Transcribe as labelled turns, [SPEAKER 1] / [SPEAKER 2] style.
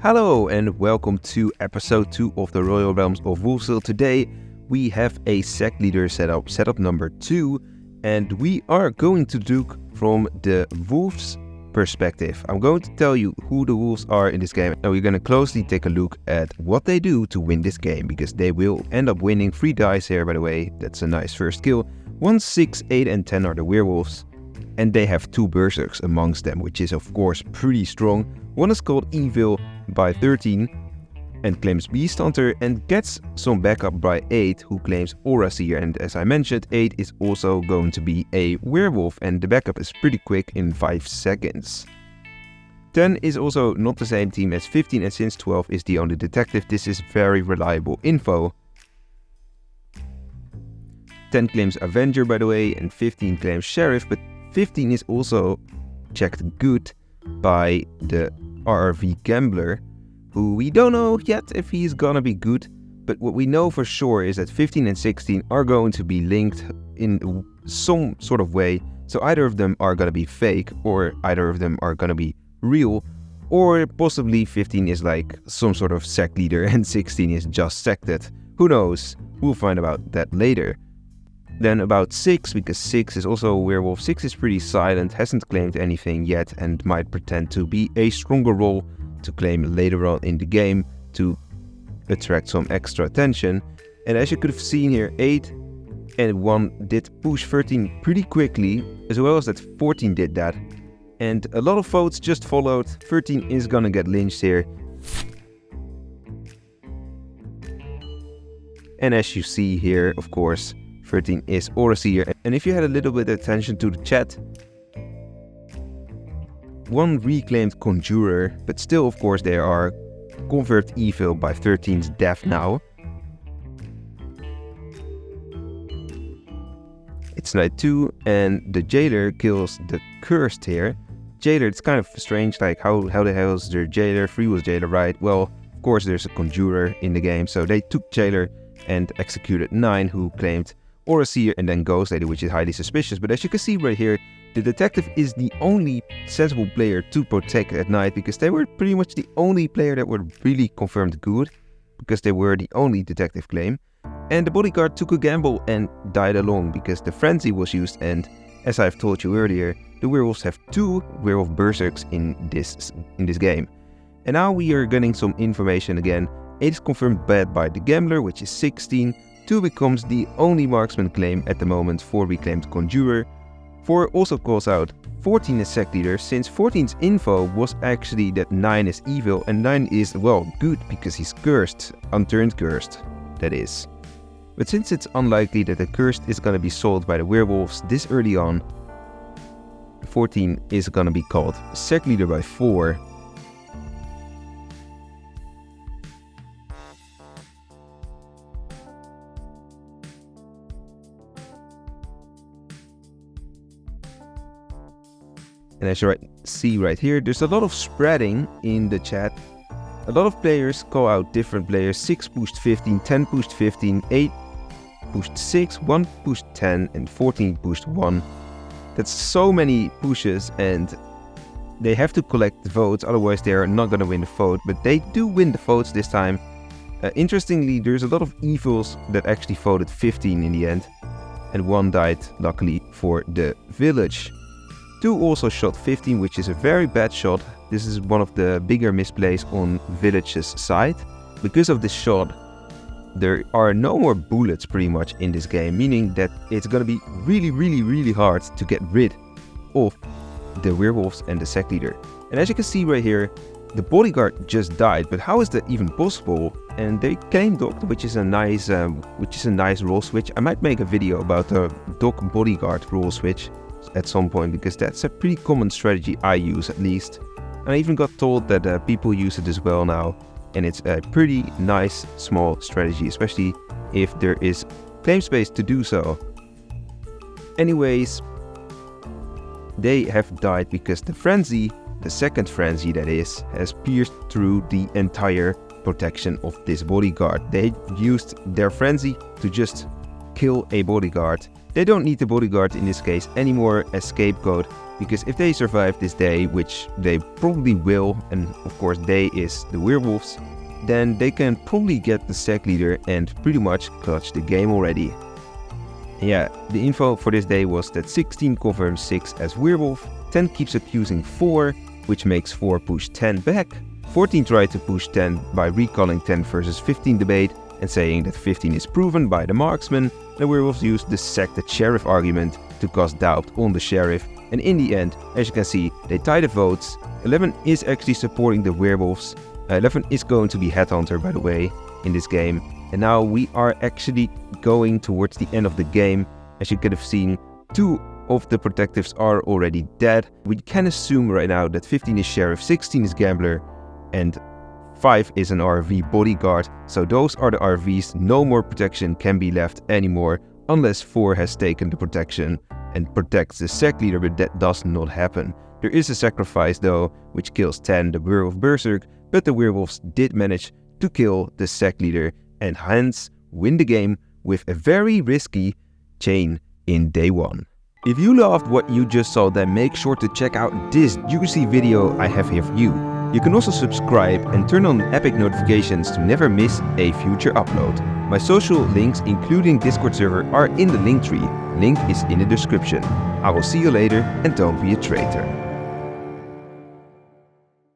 [SPEAKER 1] Hello and welcome to episode 2 of the Royal Realms of Wolvesville. Today we have a sect leader setup number 2, and we are going to look from the wolves perspective. I'm going to tell you who the wolves are in this game, and we're going to closely take a look at what they do to win this game, because they will end up winning 3 dice here, by the way. That's a nice first kill. 1, 6, 8 and 10 are the werewolves, and they have 2 berserks amongst them, which is of course pretty strong. One is called Evil by 13 and claims Beast Hunter and gets some backup by 8 who claims Aura Seer, and as I mentioned, 8 is also going to be a werewolf and the backup is pretty quick in 5 seconds. 10 is also not the same team as 15, and since 12 is the only detective, this is very reliable info. 10 claims Avenger, by the way, and 15 claims Sheriff, but 15 is also checked good by the RRV Gambler, who we don't know yet if he's gonna be good, but what we know for sure is that 15 and 16 are going to be linked in some sort of way, so either of them are gonna be fake, or either of them are gonna be real, or possibly 15 is like some sort of sect leader and 16 is just sected. Who knows? We'll find out that later. Then about 6, because 6 is also a werewolf. 6 is pretty silent, hasn't claimed anything yet, and might pretend to be a stronger role to claim later on in the game to attract some extra attention. And as you could have seen here, 8 and 1 did push 13 pretty quickly, as well as that 14 did that. And a lot of votes just followed. 13 is gonna get lynched here. And as you see here, of course, 13 is Aura Seer, and if you had a little bit of attention to the chat, 1 reclaimed Conjurer, but still of course they are Convert Evil by 13's death now. It's night 2 and the Jailer kills the Cursed here. Jailer, it's kind of strange, like how the hell is there Jailer? 3 was Jailer, right? Well, of course there's a Conjurer in the game, so they took Jailer and executed 9 who claimed Aura Seer and then Ghost Lady, which is highly suspicious. But as you can see right here, the detective is the only sensible player to protect at night, because they were pretty much the only player that were really confirmed good, because they were the only detective claim. And the bodyguard took a gamble and died along because the frenzy was used, and as I've told you earlier, the werewolves have 2 werewolf berserks in this game. And now we are getting some information again. 8 is confirmed bad by the gambler, which is 16. 2 becomes the only marksman claim at the moment, 4 reclaimed Conjurer. 4 also calls out 14 is sect leader, since 14's info was actually that 9 is evil, and 9 is, well, good because he's cursed, unturned cursed, that is. But since it's unlikely that the cursed is gonna be sold by the werewolves this early on, 14 is gonna be called sect leader by 4. And as you see right here, there's a lot of spreading in the chat. A lot of players call out different players. 6 pushed 15, 10 pushed 15, 8 pushed 6, 1 pushed 10, and 14 pushed 1. That's so many pushes, and they have to collect the votes, otherwise they are not going to win the vote. But they do win the votes this time. Interestingly, there's a lot of evils that actually voted 15 in the end, and 1 died, luckily, for the village. 2 also shot 15, which is a very bad shot. This is one of the bigger misplays on Village's side. Because of this shot, there are no more bullets pretty much in this game, meaning that it's gonna be really hard to get rid of the werewolves and the sect leader. And as you can see right here, the bodyguard just died, but how is that even possible? And they claim Doc, which is a nice role switch. I might make a video about the Doc bodyguard role switch at some point, because that's a pretty common strategy I use, at least. And I even got told that people use it as well now, and it's a pretty nice small strategy, especially if there is claim space to do so. Anyways, they have died because the frenzy, the second frenzy that is, has pierced through the entire protection of this bodyguard. They used their frenzy to just kill a bodyguard, They don't need the bodyguard in this case anymore as scapegoat, because if they survive this day, which they probably will, and of course they is the werewolves, then they can probably get the sec leader and pretty much clutch the game already. Yeah, the info for this day was that 16 confirms 6 as werewolf, 10 keeps accusing 4, which makes 4 push 10 back, 14 tried to push 10 by recalling 10 versus 15 debate and saying that 15 is proven by the marksman. The werewolves used the sack the sheriff argument to cast doubt on the sheriff, and in the end, as you can see, they tie the votes. 11 is actually supporting the werewolves. 11 is going to be headhunter, by the way, in this game. And now we are actually going towards the end of the game. As you could have seen, 2 of the protectives are already dead. We can assume right now that 15 is sheriff, 16 is gambler, and 5 is an RV bodyguard. So those are the RVs. No more protection can be left anymore unless 4 has taken the protection and protects the sec leader, but that does not happen. There is a sacrifice though, which kills 10, the werewolf berserk, but the werewolves did manage to kill the sec leader and hence win the game with a very risky chain in day 1. If you loved what you just saw, then make sure to check out this juicy video I have here for you. You can also subscribe and turn on epic notifications to never miss a future upload. My social links, including Discord server, are in the link tree. Link is in the description. I will see you later, and don't be a traitor.